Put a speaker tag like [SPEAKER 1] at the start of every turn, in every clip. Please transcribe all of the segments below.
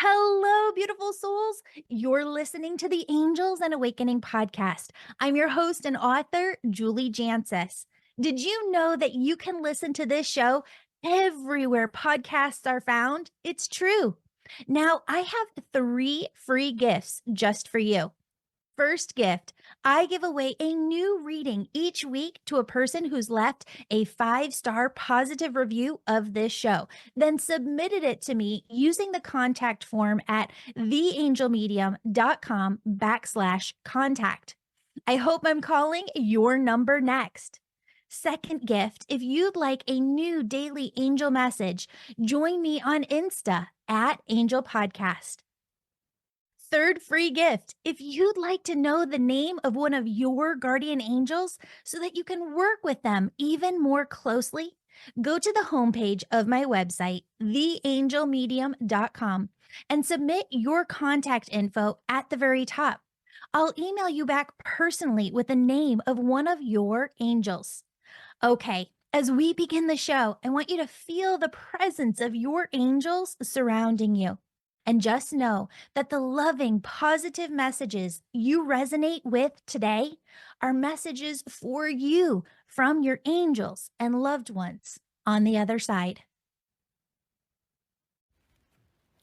[SPEAKER 1] Hello, beautiful souls. You're listening to the Angels and Awakening podcast. I'm your host and author, Julie Jancius. Did you know that you can listen to this show everywhere podcasts are found? It's true. Now, I have three free gifts just for you. First gift, I give away a new reading each week to a person who's left a 5-star positive review of this show, then submitted it to me using the contact form at theangelmedium.com/contact. I hope I'm calling your number next. Second gift, if you'd like a new daily angel message, join me on Insta at Angel Podcast. Third free gift. If you'd like to know the name of one of your guardian angels so that you can work with them even more closely, go to the homepage of my website, theangelmedium.com, and submit your contact info at the very top. I'll email you back personally with the name of one of your angels. Okay, as we begin the show, I want you to feel the presence of your angels surrounding you. And just know that the loving, positive messages you resonate with today are messages for you from your angels and loved ones on the other side.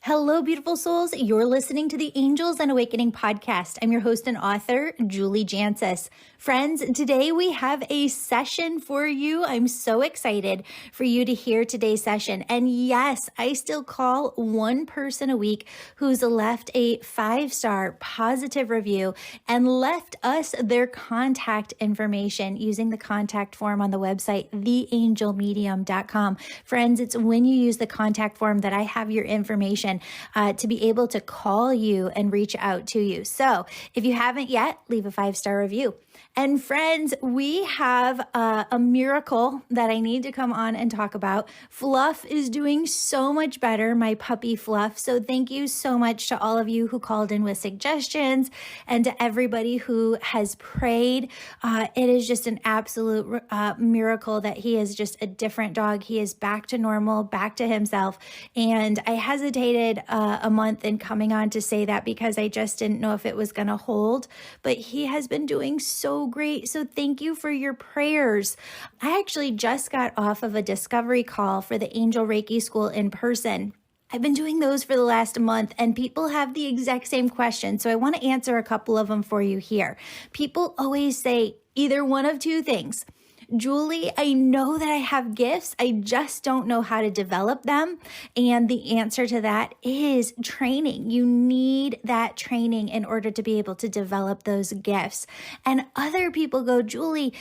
[SPEAKER 1] Hello, beautiful souls. You're listening to the Angels and Awakening podcast. I'm your host and author, Julie Jancius. Friends, today we have a session for you. I'm so excited for you to hear today's session. And yes, I still call one person a week who's left a 5-star positive review and left us their contact information using the contact form on the website, theangelmedium.com. Friends, it's when you use the contact form that I have your information to be able to call you and reach out to you. So if you haven't yet, leave a 5-star review. And friends, we have a miracle that I need to come on and talk about. Fluff is doing so much better, my puppy Fluff. So thank you so much to all of you who called in with suggestions and to everybody who has prayed. It is just an absolute miracle that he is just a different dog. He is back to normal, back to himself. And I hesitated a month in coming on to say that because I just didn't know if it was going to hold, but he has been doing so great. So thank you for your prayers. I actually just got off of a discovery call for the Angel Reiki School in person. I've been doing those for the last month and people have the exact same question. So I want to answer a couple of them for you here. People always say either one of two things. Julie, I know that I have gifts. I just don't know how to develop them. And the answer to that is training. You need that training in order to be able to develop those gifts. And other people go, Julie,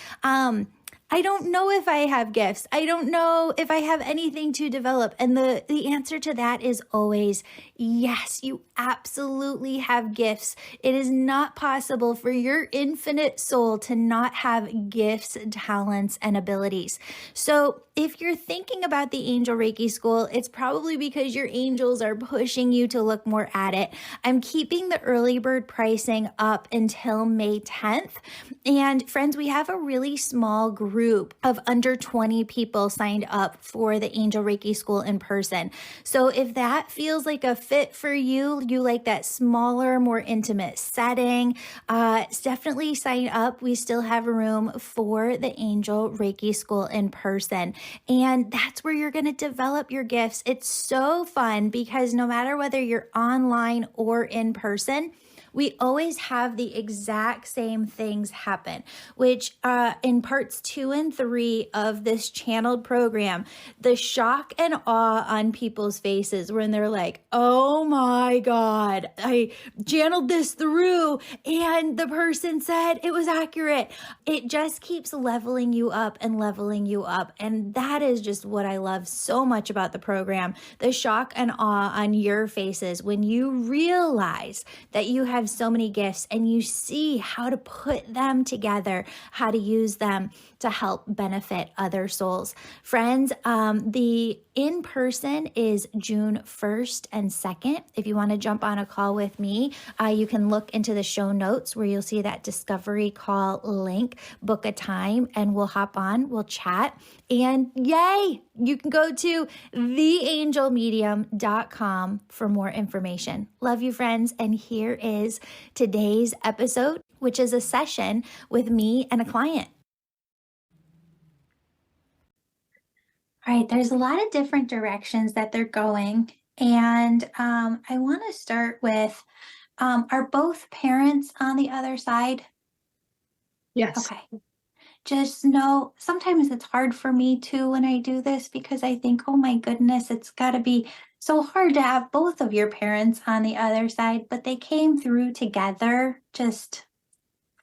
[SPEAKER 1] I don't know if I have gifts. I don't know if I have anything to develop. And the answer to that is always yes, you absolutely have gifts. It is not possible for your infinite soul to not have gifts, talents, and abilities. So if you're thinking about the Angel Reiki School, it's probably because your angels are pushing you to look more at it. I'm keeping the early bird pricing up until May 10th. And friends, we have a really small group of under 20 people signed up for the Angel Reiki School in person. So if that feels like a fit for you, you like that smaller, more intimate setting, definitely sign up. We still have room for the Angel Reiki School in person. And that's where you're going to develop your gifts. It's so fun because no matter whether you're online or in person, we always have the exact same things happen, which in parts 2 and 3 of this channeled program, the shock and awe on people's faces when they're like, oh my God, I channeled this through and the person said it was accurate. It just keeps leveling you up and leveling you up. And that is just what I love so much about the program, the shock and awe on your faces when you realize that you have have so many gifts and you see how to put them together, how to use them to help benefit other souls. Friends, the in-person is June 1st and 2nd. If you want to jump on a call with me, you can look into the show notes where you'll see that discovery call link, book a time, and we'll hop on, we'll chat. And yay, you can go to theangelmedium.com for more information. Love you, friends. And here is today's episode, which is a session with me and a client. All right, there's a lot of different directions that they're going. And I want to start with, are both parents on the other side?
[SPEAKER 2] Yes.
[SPEAKER 1] Okay. Just know sometimes it's hard for me too when I do this because I think, oh my goodness, it's got to be so hard to have both of your parents on the other side, but they came through together, just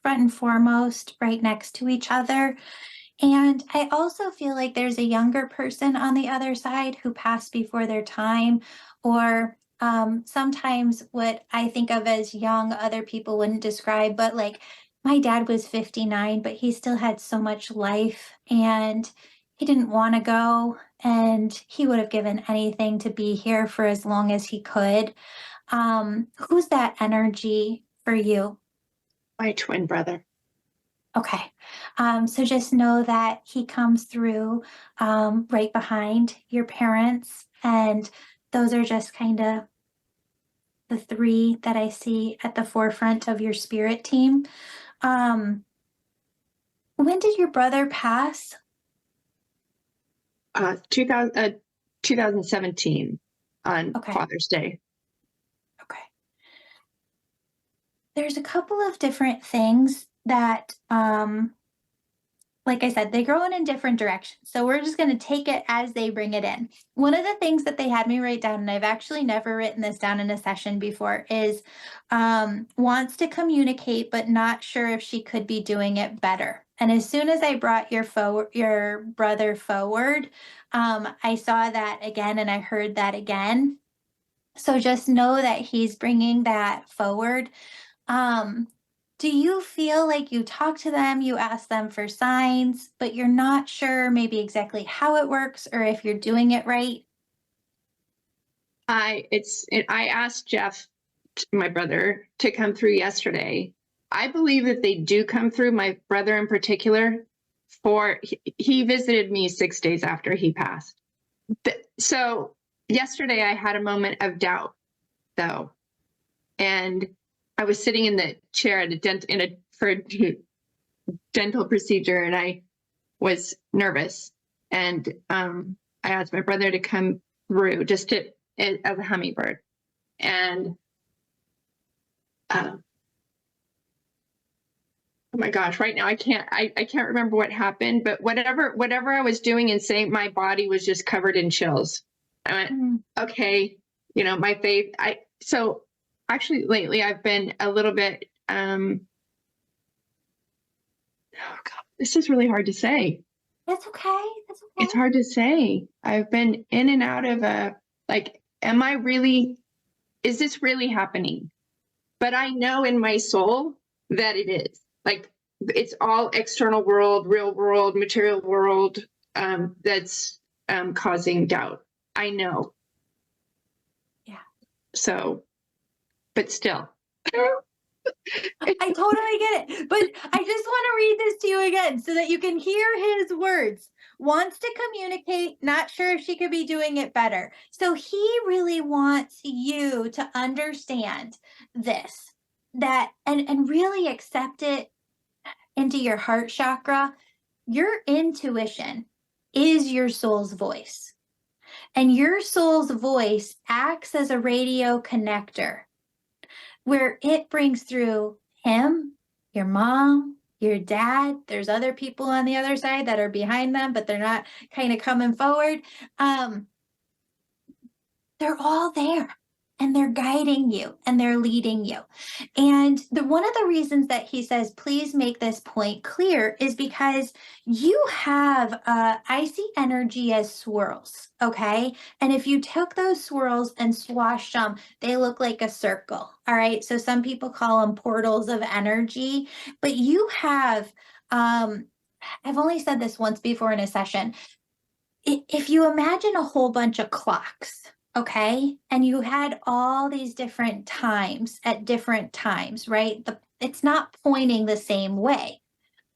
[SPEAKER 1] front and foremost, right next to each other. And I also feel like there's a younger person on the other side who passed before their time, or sometimes what I think of as young, other people wouldn't describe, but like my dad was 59, but he still had so much life and he didn't want to go, and he would have given anything to be here for as long as he could. Who's that energy for you?
[SPEAKER 2] My twin brother.
[SPEAKER 1] Okay. So just know that he comes through right behind your parents. And those are just kind of the three that I see at the forefront of your spirit team. When did your brother pass?
[SPEAKER 2] 2017 on
[SPEAKER 1] Okay.
[SPEAKER 2] Father's Day.
[SPEAKER 1] Okay. There's a couple of different things that like I said, they grow in different directions. So we're just going to take it as they bring it in. One of the things that they had me write down, and I've actually never written this down in a session before, is wants to communicate, but not sure if she could be doing it better. And as soon as I brought your brother forward, I saw that again and I heard that again. So just know that he's bringing that forward. Do you feel like you talk to them, you ask them for signs, but you're not sure maybe exactly how it works or if you're doing it right?
[SPEAKER 2] I asked Jeff, my brother, to come through yesterday. I believe that they do come through, my brother in particular, he visited me 6 days after he passed. So yesterday I had a moment of doubt though. And I was sitting in the chair at for a dental procedure, and I was nervous. And I asked my brother to come through as a hummingbird. And oh my gosh, right now I can't remember what happened, but whatever I was doing and saying, my body was just covered in chills. I went, okay, my faith. So actually lately I've been a little bit, oh God, this is really hard to say.
[SPEAKER 1] That's okay. That's okay.
[SPEAKER 2] It's hard to say. I've been in and out of is this really happening? But I know in my soul that it is. Like, it's all external world, real world, material world, that's causing doubt. I know.
[SPEAKER 1] Yeah.
[SPEAKER 2] So, but still.
[SPEAKER 1] I totally get it. But I just want to read this to you again so that you can hear his words. Wants to communicate, not sure if she could be doing it better. So he really wants you to understand this, and really accept it into your heart chakra. Your intuition is your soul's voice. And your soul's voice acts as a radio connector where it brings through him, your mom, your dad. There's other people on the other side that are behind them, but they're not kind of coming forward. They're all there. and they're guiding you and they're leading you. And one of the reasons that he says, please make this point clear, is because you have, I see energy as swirls. Okay. And if you took those swirls and swashed them, they look like a circle. All right. So some people call them portals of energy, but you have, I've only said this once before in a session. If you imagine a whole bunch of clocks, okay, and you had all these different times at different times, right? It's not pointing the same way.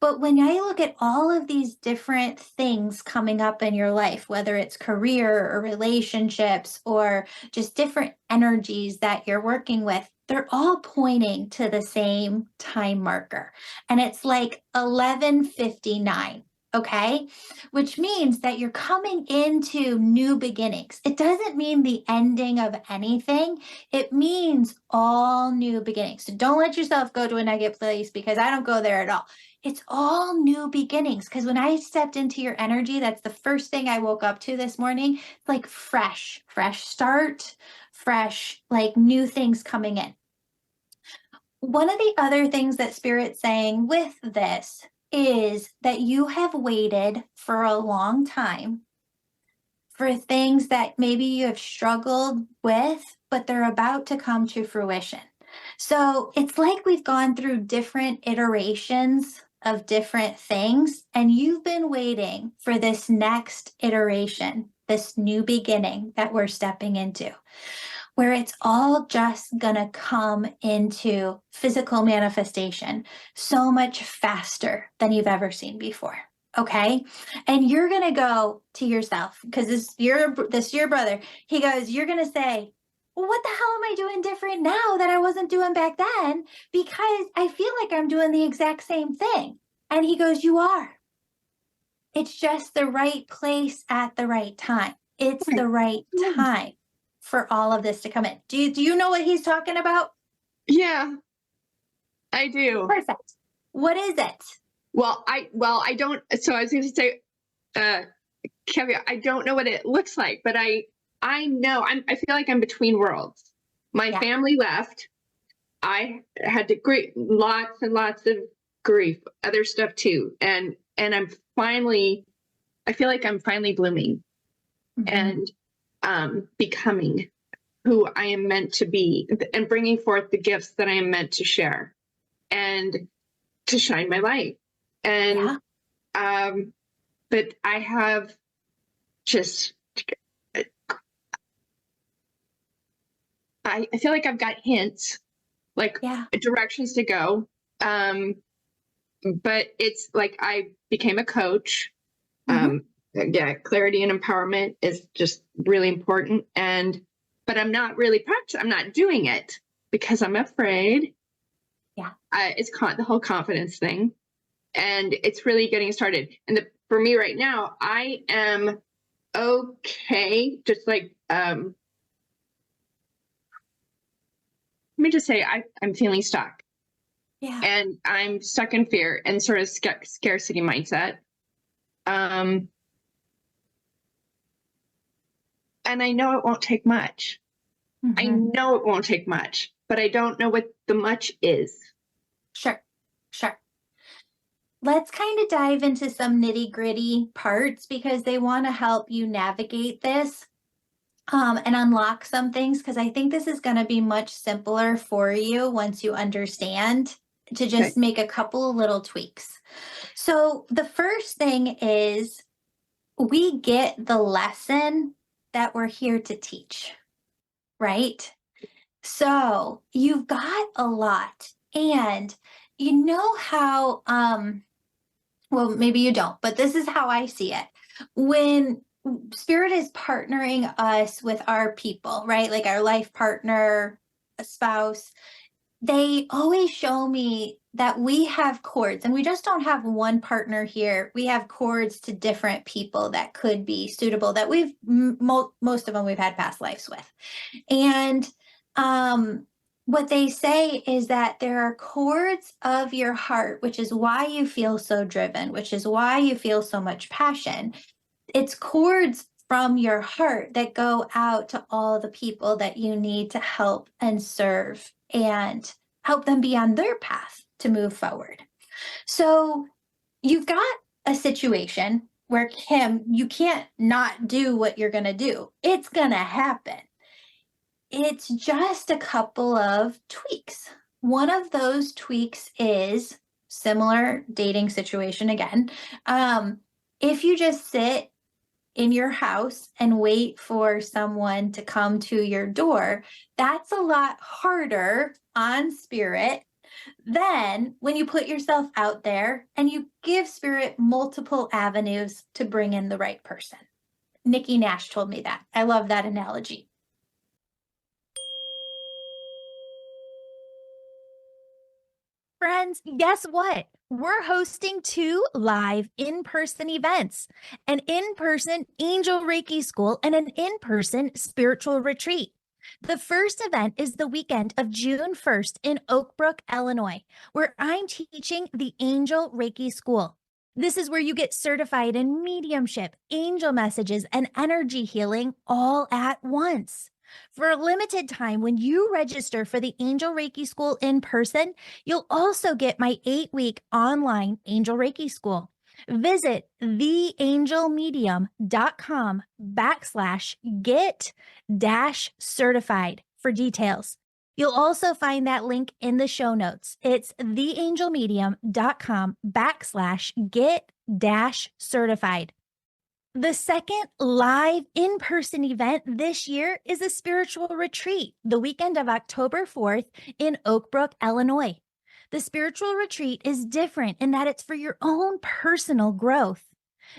[SPEAKER 1] But when I look at all of these different things coming up in your life, whether it's career or relationships or just different energies that you're working with, they're all pointing to the same time marker. And it's like 11:59. Okay, which means that you're coming into new beginnings. It doesn't mean the ending of anything. It means all new beginnings. So don't let yourself go to a negative place, because I don't go there at all. It's all new beginnings. Because when I stepped into your energy, that's the first thing I woke up to this morning. It's like fresh start, fresh, like new things coming in. One of the other things that Spirit's saying with this is that you have waited for a long time for things that maybe you have struggled with, but they're about to come to fruition. So it's like we've gone through different iterations of different things, and you've been waiting for this next iteration, this new beginning that we're stepping into, where it's all just gonna come into physical manifestation so much faster than you've ever seen before. Okay. And you're gonna go to yourself, because this your brother, he goes, you're gonna say, well, what the hell am I doing different now that I wasn't doing back then? Because I feel like I'm doing the exact same thing. And he goes, you are. It's just the right place at the right time. It's the right time for all of this to come in. Do you know what he's talking about?
[SPEAKER 2] Yeah, I do.
[SPEAKER 1] Perfect. What is it?
[SPEAKER 2] Well, I don't. So I was going to say, Kevin, I don't know what it looks like, but I know I feel like I'm between worlds. My family left. I had to grieve, lots and lots of grief, other stuff too, and I'm finally, I feel like I'm finally blooming and becoming who I am meant to be, and bringing forth the gifts that I am meant to share and to shine my light. And but I have just, I feel like I've got hints, like directions to go. But it's like I became a coach. Clarity and empowerment is just really important. But I'm not really I'm not doing it because I'm afraid. It's the whole confidence thing. And it's really getting started. And for me right now, I am okay. Just like, let me just say, I'm feeling stuck. And I'm stuck in fear and sort of scarcity mindset. And I know it won't take much. I know it won't take much, but I don't know what the much is.
[SPEAKER 1] Sure. Let's kind of dive into some nitty-gritty parts, because they want to help you navigate this and unlock some things, because I think this is going to be much simpler for you once you understand, to just make a couple of little tweaks. So the first thing is, we get the lesson that we're here to teach, right? So you've got a lot, and you know how, well, maybe you don't, but this is how I see it. When Spirit is partnering us with our people, right? Like our life partner, a spouse, they always show me that we have cords, and we just don't have one partner here. We have cords to different people that could be suitable, that we've, most of them we've had past lives with. And what they say is that there are chords of your heart, which is why you feel so driven, which is why you feel so much passion. It's chords from your heart that go out to all the people that you need to help and serve and help them be on their path to move forward. So you've got a situation where, Kim, you can't not do what you're going to do. It's going to happen. It's just a couple of tweaks. One of those tweaks is similar dating situation again. If you just sit in your house and wait for someone to come to your door, that's a lot harder on spirit than when you put yourself out there and you give spirit multiple avenues to bring in the right person. Nikki Nash told me that. I love that analogy. Friends, guess what? We're hosting 2 live in-person events, an in-person Angel Reiki School and an in-person spiritual retreat. The first event is the weekend of June 1st in Oak Brook, Illinois, where I'm teaching the Angel Reiki School. This is where you get certified in mediumship, angel messages, and energy healing all at once. For a limited time, when you register for the Angel Reiki School in person, you'll also get my 8-week online Angel Reiki School. Visit theangelmedium.com/get-certified for details. You'll also find that link in the show notes. It's theangelmedium.com/get-certified. The second live in-person event this year is a spiritual retreat, the weekend of October 4th in Oak Brook, Illinois. The spiritual retreat is different in that it's for your own personal growth.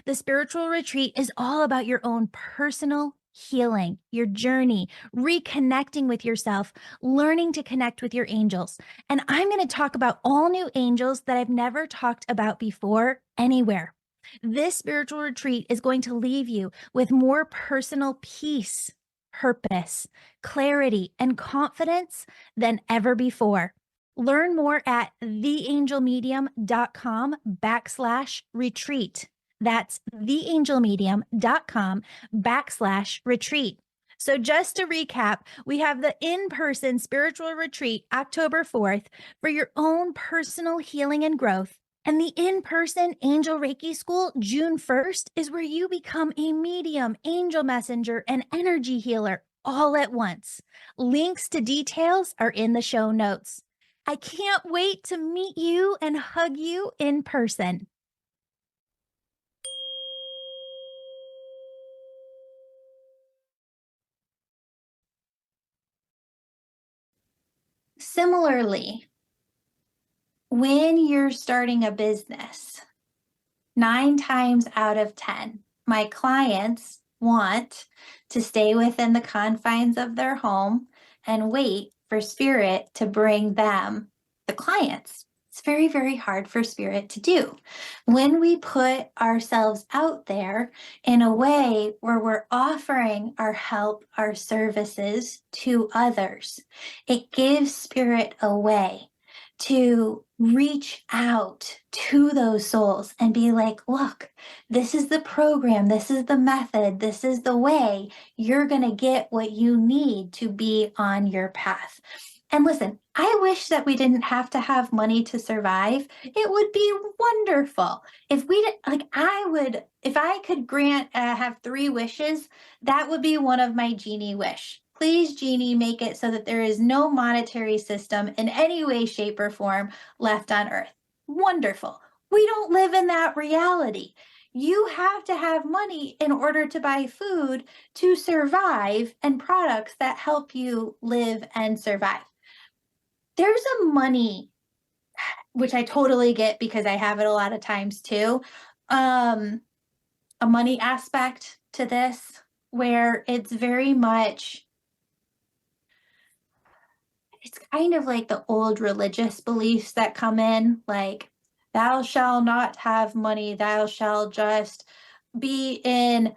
[SPEAKER 1] The spiritual retreat is all about your own personal healing, your journey, reconnecting with yourself, learning to connect with your angels. And I'm going to talk about all new angels that I've never talked about before anywhere. This spiritual retreat is going to leave you with more personal peace, purpose, clarity, and confidence than ever before. Learn more at theangelmedium.com/retreat. That's theangelmedium.com/retreat. So just to recap, we have the in-person spiritual retreat October 4th for your own personal healing and growth. And the in-person Angel Reiki School, June 1st, is where you become a medium, angel messenger, and energy healer all at once. Links to details are in the show notes. I can't wait to meet you and hug you in person. Similarly, when you're starting a business, 9 times out of 10, my clients want to stay within the confines of their home and wait for spirit to bring them the clients. It's very, very hard for spirit to do. When we put ourselves out there in a way where we're offering our help, our services to others, it gives spirit a way to reach out to those souls and be like, look, this is the program, this is the method, this is the way you're going to get what you need to be on your path. And listen, I wish that we didn't have to have money to survive. It would be wonderful if we did, if I could have 3 wishes, that would be one of my genie wish. Please, Genie, make it so that there is no monetary system in any way, shape, or form left on Earth. Wonderful. We don't live in that reality. You have to have money in order to buy food to survive and products that help you live and survive. There's a money, which I totally get because I have it a lot of times too, a money aspect to this where it's very much, it's kind of like the old religious beliefs that come in, like, thou shalt not have money, thou shalt just be in,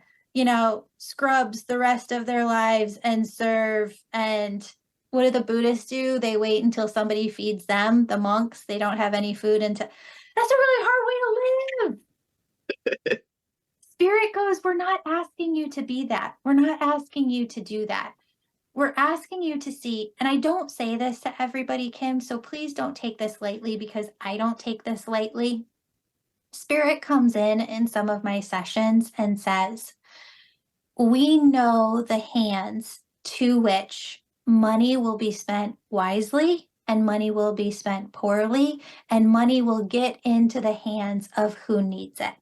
[SPEAKER 1] scrubs the rest of their lives and serve. And what do the Buddhists do? They wait until somebody feeds them. The monks, they don't have any food until. That's a really hard way to live. Spirit goes, we're not asking you to be that. We're not asking you to do that. We're asking you to see, and I don't say this to everybody, Kim, so please don't take this lightly because I don't take this lightly. Spirit comes in some of my sessions and says, we know the hands to which money will be spent wisely and money will be spent poorly, and money will get into the hands of who needs it.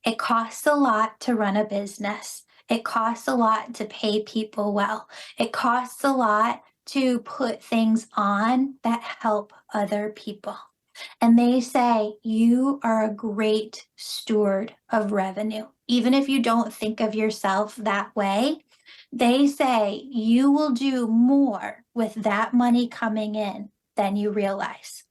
[SPEAKER 1] It costs a lot to run a business. It costs a lot to pay people well. It costs a lot to put things on that help other people. And they say, you are a great steward of revenue. Even if you don't think of yourself that way, they say you will do more with that money coming in than you realize.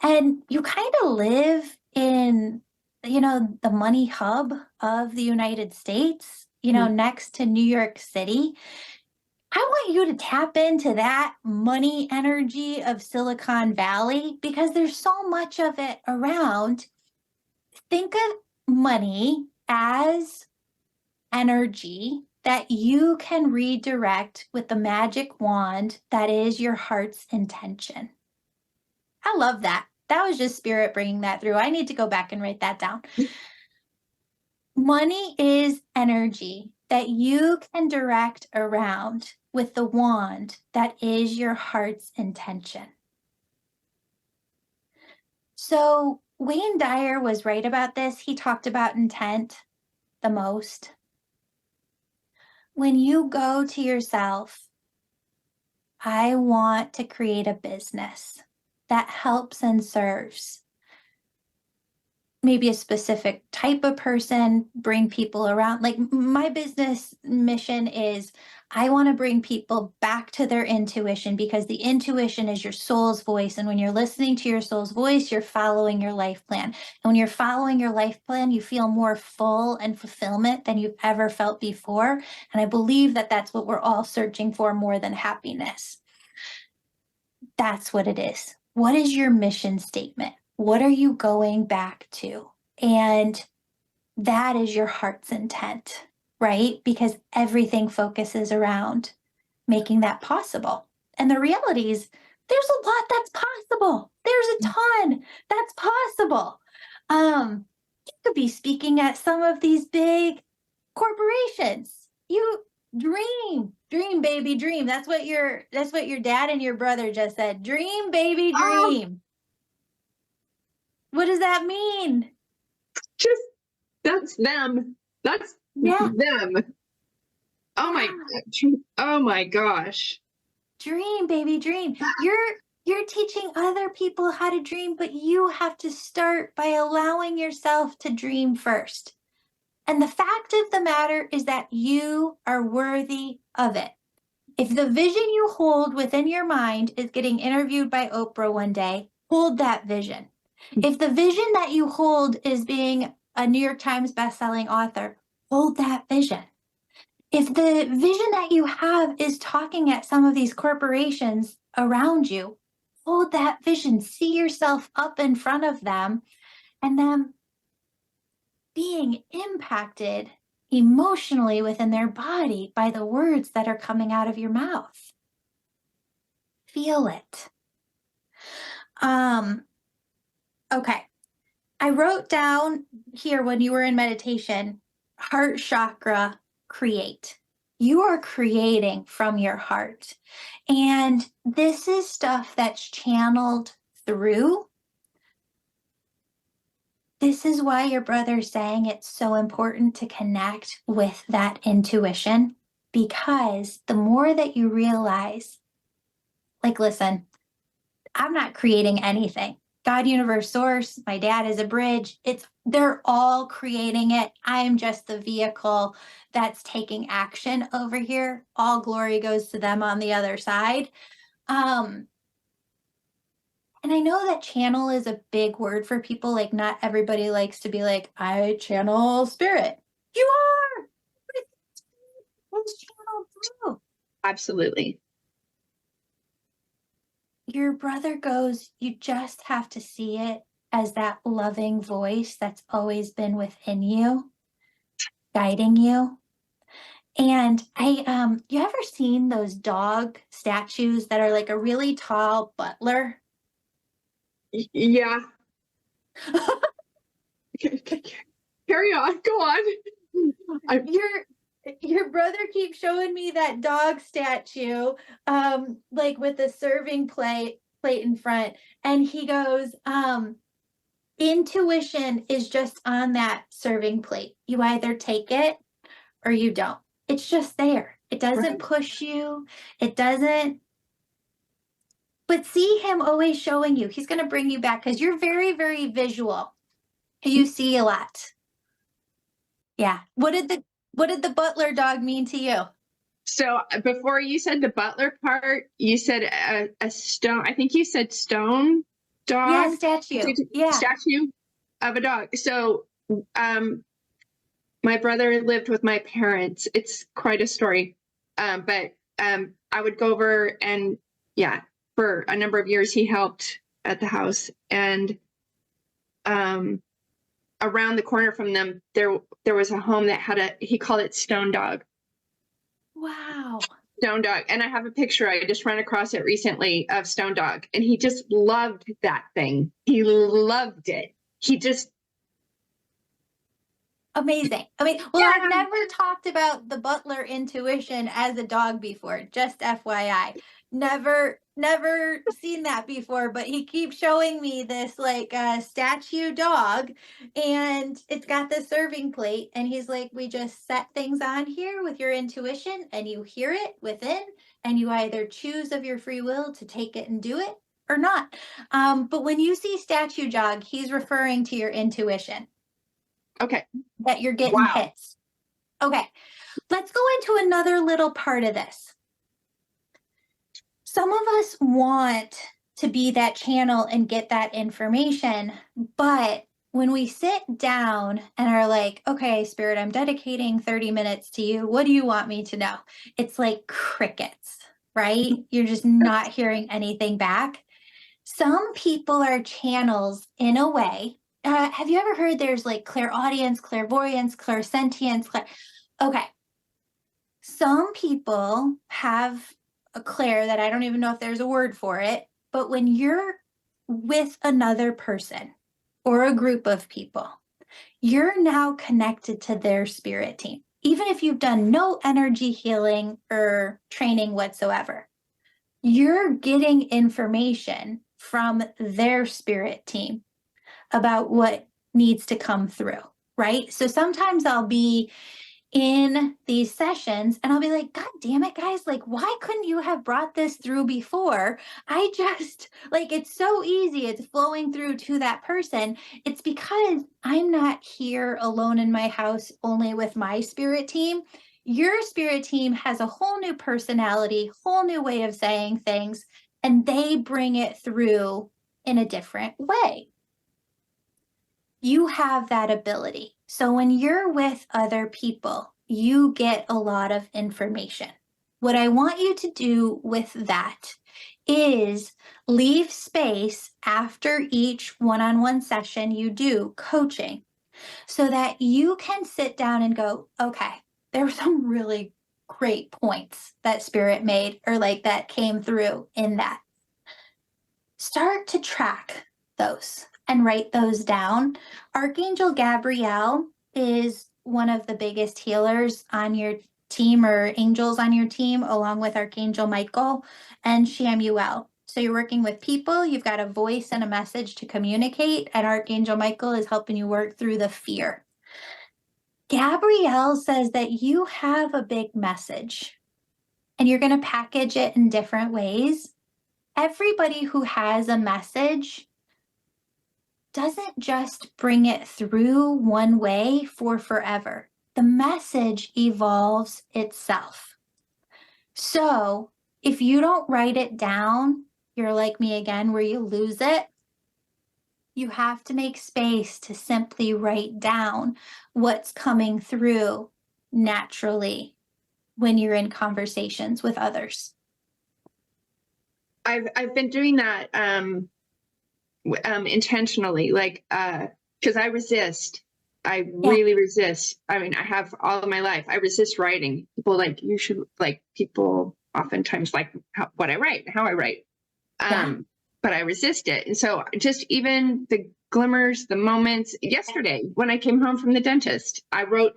[SPEAKER 1] And you kind of live in, the money hub of the United States, next to New York City. I want you to tap into that money energy of Silicon Valley because there's so much of it around. Think of money as energy that you can redirect with the magic wand that is your heart's intention. I love that. That was just spirit bringing that through. I need to go back and write that down. Money is energy that you can direct around with the wand that is your heart's intention. So Wayne Dyer was right about this. He talked about intent the most. When you go to yourself, I want to create a business that helps and serves maybe a specific type of person, bring people around. Like my business mission is I want to bring people back to their intuition because the intuition is your soul's voice. And when you're listening to your soul's voice, you're following your life plan. And when you're following your life plan, you feel more full and fulfillment than you've ever felt before. And I believe that that's what we're all searching for more than happiness. That's what it is. What is your mission statement? What are you going back to? And that is your heart's intent, right? Because everything focuses around making that possible. And the reality is, there's a lot that's possible. There's a ton that's possible. You could be speaking at some of these big corporations. You dream, baby, dream. That's what your dad and your brother just said. Dream, baby, dream. What does that mean?
[SPEAKER 2] Just that's them. That's them. Oh my gosh.
[SPEAKER 1] Dream, baby, dream. You're teaching other people how to dream, but you have to start by allowing yourself to dream first. And the fact of the matter is that you are worthy of it. If the vision you hold within your mind is getting interviewed by Oprah one day, hold that vision. If the vision that you hold is being a New York Times bestselling author, hold that vision. If the vision that you have is talking at some of these corporations around you, hold that vision. See yourself up in front of them and them being impacted emotionally within their body by the words that are coming out of your mouth. Feel it. Okay. I wrote down here when you were in meditation, heart chakra, create. You are creating from your heart. And this is stuff that's channeled through. This is why your brother's saying it's so important to connect with that intuition, because the more that you realize, like, listen, I'm not creating anything. God, universe, source, my dad is a bridge. They're all creating it. I am just the vehicle that's taking action over here. All glory goes to them on the other side. And I know that channel is a big word for people. Like, not everybody likes to be like, I channel spirit. You are. It's channeled through.
[SPEAKER 2] Absolutely.
[SPEAKER 1] Your brother goes, you just have to see it as that loving voice that's always been within you guiding you. And you ever seen those dog statues that are like a really tall butler?
[SPEAKER 2] Yeah. Carry on. Go on.
[SPEAKER 1] Your brother keeps showing me that dog statue, like with the serving plate in front, and he goes, intuition is just on that serving plate. You either take it or you don't. It's just there. It doesn't push you. It doesn't. But see him always showing you. He's going to bring you back because you're very, very visual. You see a lot. Yeah. What did the butler dog mean to you?
[SPEAKER 2] So before you said the butler part, you said a stone. I think you said stone dog.
[SPEAKER 1] Yeah, statue. Yeah.
[SPEAKER 2] Statue of a dog. So my brother lived with my parents. It's quite a story. But I would go over and yeah, for a number of years he helped at the house. And around the corner from them, there was a home that had he called it Stone Dog.
[SPEAKER 1] Wow.
[SPEAKER 2] Stone Dog. And I have a picture. I just ran across it recently of Stone Dog. And he just loved that thing. He loved it. He just.
[SPEAKER 1] Amazing. I mean, well, yeah. I've never talked about the butler intuition as a dog before, just FYI. Never seen that before, but he keeps showing me this like statue dog, and it's got the serving plate, and he's like, we just set things on here with your intuition and you hear it within, and you either choose of your free will to take it and do it or not. But when you see statue dog, he's referring to your intuition.
[SPEAKER 2] Okay.
[SPEAKER 1] That you're getting hits. Okay. Let's go into another little part of this. Some of us want to be that channel and get that information, but when we sit down and are like, okay, Spirit, I'm dedicating 30 minutes to you. What do you want me to know? It's like crickets, right? You're just not hearing anything back. Some people are channels in a way. Have you ever heard there's like clairaudience, clairvoyance, clairsentience? Okay. Some people have a clair that I don't even know if there's a word for it, but when you're with another person or a group of people, you're now connected to their spirit team, even if you've done no energy healing or training whatsoever. You're getting information from their spirit team about what needs to come through, right? So sometimes I'll be in these sessions and I'll be like, God damn it, guys, like, why couldn't you have brought this through before? I just, like, it's so easy. It's flowing through to that person. It's because I'm not here alone in my house, only with my spirit team. Your spirit team has a whole new personality, whole new way of saying things, and they bring it through in a different way. You have that ability. So when you're with other people, you get a lot of information. What I want you to do with that is leave space after each one-on-one session you do coaching so that you can sit down and go, okay, there were some really great points that Spirit made or like that came through in that. Start to track those and write those down. Archangel Gabrielle is one of the biggest healers on your team or angels on your team, along with Archangel Michael and Shamuel. So you're working with people, you've got a voice and a message to communicate, and Archangel Michael is helping you work through the fear. Gabrielle says that you have a big message and you're going to package it in different ways. Everybody who has a message doesn't just bring it through one way for forever. The message evolves itself. So if you don't write it down, you're like me again, where you lose it. You have to make space to simply write down what's coming through naturally when you're in conversations with others.
[SPEAKER 2] I've been doing that intentionally, like because I resist I really resist. I mean, I have all of my life. I resist writing. People oftentimes like what I write, how I write. But I resist it. And so just even the glimmers, the moments yesterday when I came home from the dentist, I wrote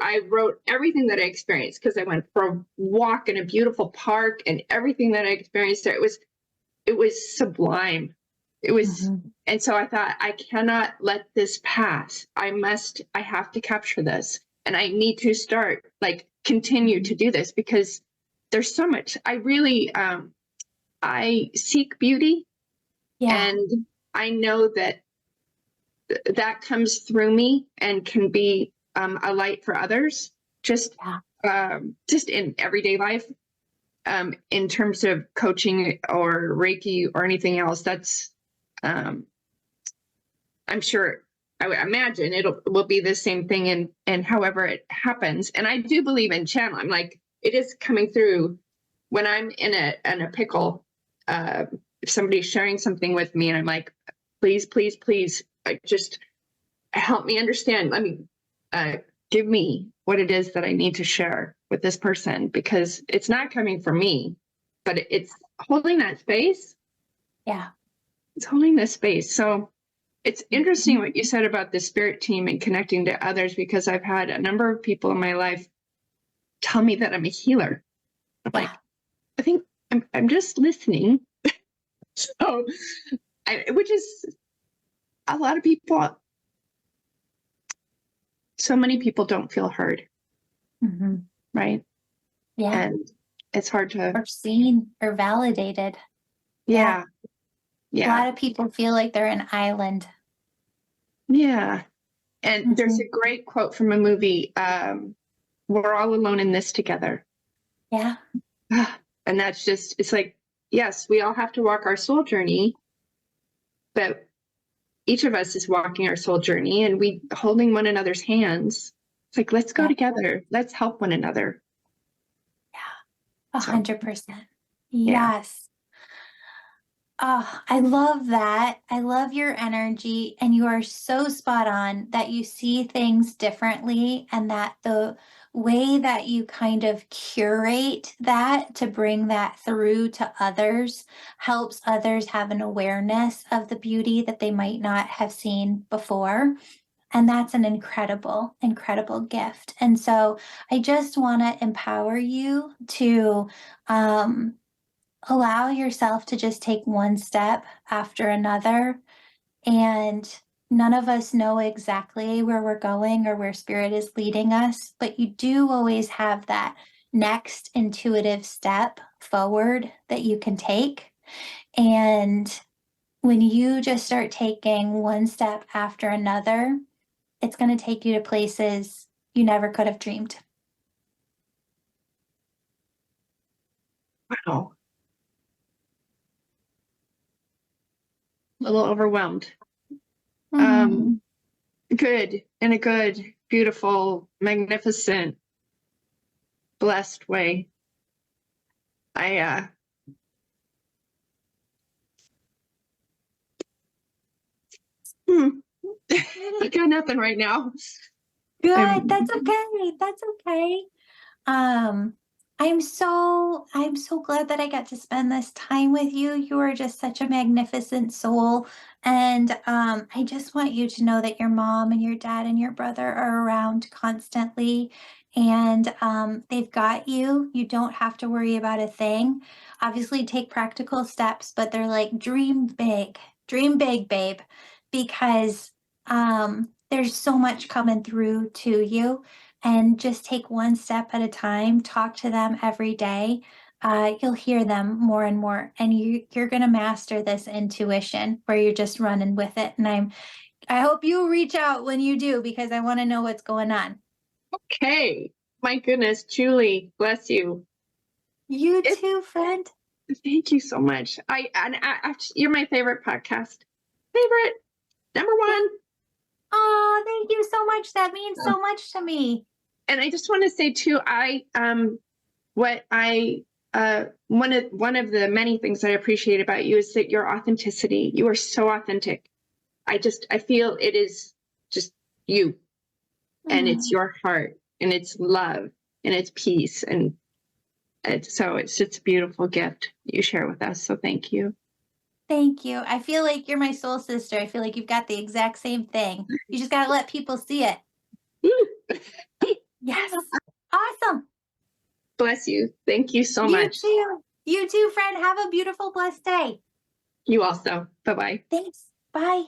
[SPEAKER 2] everything that I experienced because I went for a walk in a beautiful park and everything that I experienced there. It was sublime. It was, and so I thought, I cannot let this pass. I have to capture this, and I need to start, continue to do this because there's so much. I really, I seek beauty, and I know that that comes through me and can be a light for others, just in everyday life. In terms of coaching or Reiki or anything else, that's, I'm sure, I would imagine will be the same thing and however it happens. And I do believe in channel. I'm like, it is coming through when I'm in a pickle. If somebody's sharing something with me and I'm like, please, just help me understand. Let me, give me what it is that I need to share with this person, because it's not coming from me, but it's holding that space.
[SPEAKER 1] Yeah.
[SPEAKER 2] It's holding this space. So it's interesting what you said about the spirit team and connecting to others, because I've had a number of people in my life tell me that I'm a healer. I'm like, I think I'm just listening. So, which is a lot of people. So many people don't feel heard. Right.
[SPEAKER 1] Yeah.
[SPEAKER 2] And it's hard to.
[SPEAKER 1] Or seen or validated.
[SPEAKER 2] Yeah.
[SPEAKER 1] A lot of people feel like they're an island.
[SPEAKER 2] Yeah. And there's a great quote from a movie, we're all alone in this together.
[SPEAKER 1] Yeah.
[SPEAKER 2] And that's just, it's like, yes, we all have to walk our soul journey, but each of us is walking our soul journey and we holding one another's hands. It's like, let's go together. Let's help one another.
[SPEAKER 1] Yeah. 100%. Yes. Oh, I love that. I love your energy, and you are so spot on that you see things differently, and that the way that you kind of curate that to bring that through to others helps others have an awareness of the beauty that they might not have seen before. And that's an incredible, incredible gift. And so I just want to empower you to, allow yourself to just take one step after another. And none of us know exactly where we're going or where spirit is leading us, but you do always have that next intuitive step forward that you can take. And when you just start taking one step after another, it's going to take you to places you never could have dreamed.
[SPEAKER 2] Wow. A little overwhelmed. Good, in a good, beautiful, magnificent, blessed way. I got nothing right now.
[SPEAKER 1] Good. That's okay. That's okay. I'm so glad that I got to spend this time with you. You are just such a magnificent soul. And I just want you to know that your mom and your dad and your brother are around constantly, and they've got you. You don't have to worry about a thing. Obviously, take practical steps, but they're like dream big, babe, because there's so much coming through to you, and just take one step at a time. Talk to them every day. You'll hear them more and more, and you're going to master this intuition where you're just running with it. And I hope you reach out when you do, because I want to know what's going on.
[SPEAKER 2] Okay. My goodness, Julie, bless you.
[SPEAKER 1] You too, friend.
[SPEAKER 2] Thank you so much. You're my favorite podcast. Favorite, number one.
[SPEAKER 1] Oh, thank you so much. That means so much to me.
[SPEAKER 2] And I just want to say too, one of the many things I appreciate about you is that your authenticity. You are so authentic. I feel it is just you. and it's your heart, and it's love, and it's peace. And it's a beautiful gift you share with us. So thank you.
[SPEAKER 1] Thank you. I feel like you're my soul sister. I feel like you've got the exact same thing. You just got to let people see it. Yes. Awesome.
[SPEAKER 2] Bless you. Thank you so
[SPEAKER 1] You
[SPEAKER 2] much.
[SPEAKER 1] too. You too, friend. Have a beautiful, blessed day.
[SPEAKER 2] You also. Bye-bye.
[SPEAKER 1] Thanks. Bye.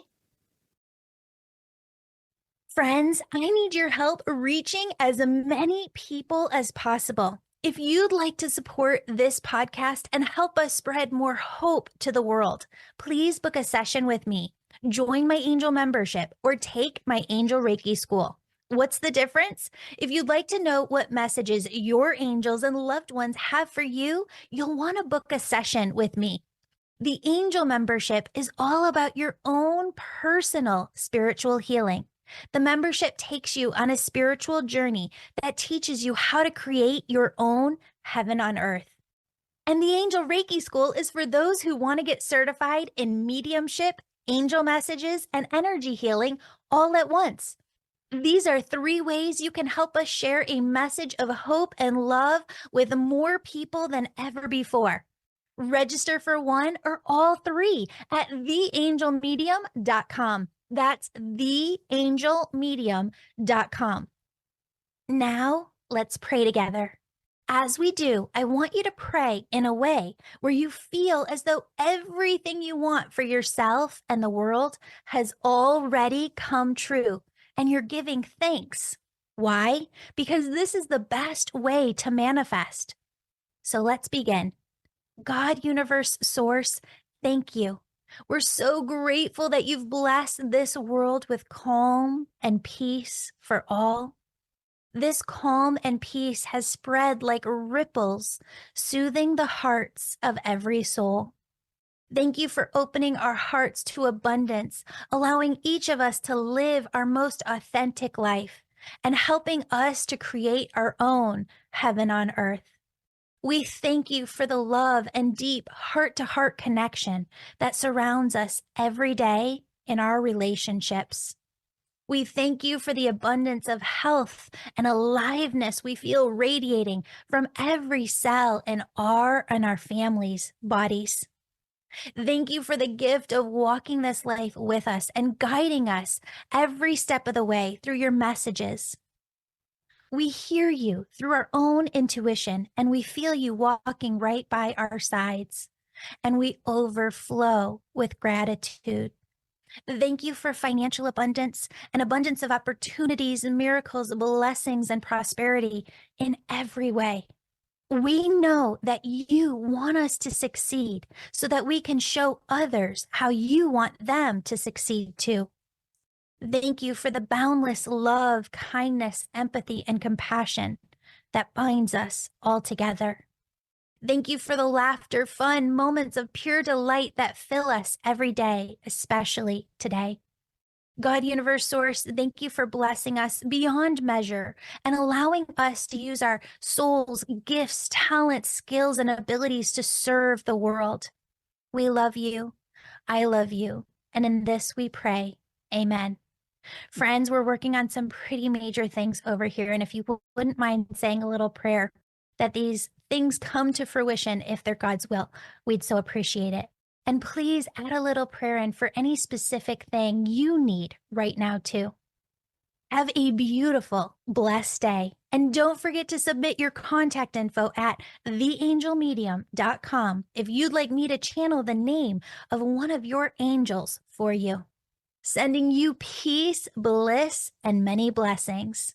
[SPEAKER 1] Friends, I need your help reaching as many people as possible. If you'd like to support this podcast and help us spread more hope to the world, please book a session with me, join my angel membership, or take my angel Reiki school. What's the difference? If you'd like to know what messages your angels and loved ones have for you, you'll want to book a session with me. The angel membership is all about your own personal spiritual healing. The membership takes you on a spiritual journey that teaches you how to create your own heaven on earth. And the Angel Reiki School is for those who want to get certified in mediumship, angel messages, and energy healing all at once. These are 3 ways you can help us share a message of hope and love with more people than ever before. Register for one or all 3 at theangelmedium.com. That's theangelmedium.com. Now, let's pray together. As we do, I want you to pray in a way where you feel as though everything you want for yourself and the world has already come true, and you're giving thanks. Why? Because this is the best way to manifest. So let's begin. God, universe, source, thank you. We're so grateful that you've blessed this world with calm and peace for all. This calm and peace has spread like ripples, soothing the hearts of every soul. Thank you for opening our hearts to abundance, allowing each of us to live our most authentic life, and helping us to create our own heaven on earth. We thank you for the love and deep heart-to-heart connection that surrounds us every day in our relationships. We thank you for the abundance of health and aliveness we feel radiating from every cell in our and our families' bodies. Thank you for the gift of walking this life with us and guiding us every step of the way through your messages. We hear you through our own intuition, and we feel you walking right by our sides, and we overflow with gratitude. Thank you for financial abundance, an abundance of opportunities, miracles, blessings, and prosperity in every way. We know that you want us to succeed so that we can show others how you want them to succeed too. Thank you for the boundless love, kindness, empathy, and compassion that binds us all together. Thank you for the laughter, fun, moments of pure delight that fill us every day, especially today. God, universe, source, thank you for blessing us beyond measure and allowing us to use our souls, gifts, talents, skills, and abilities to serve the world. We love you. I love you. And in this we pray. Amen. Friends, we're working on some pretty major things over here. And if you wouldn't mind saying a little prayer that these things come to fruition if they're God's will, we'd so appreciate it. And please add a little prayer in for any specific thing you need right now too. Have a beautiful, blessed day. And don't forget to submit your contact info at theangelmedium.com if you'd like me to channel the name of one of your angels for you. Sending you peace, bliss, and many blessings.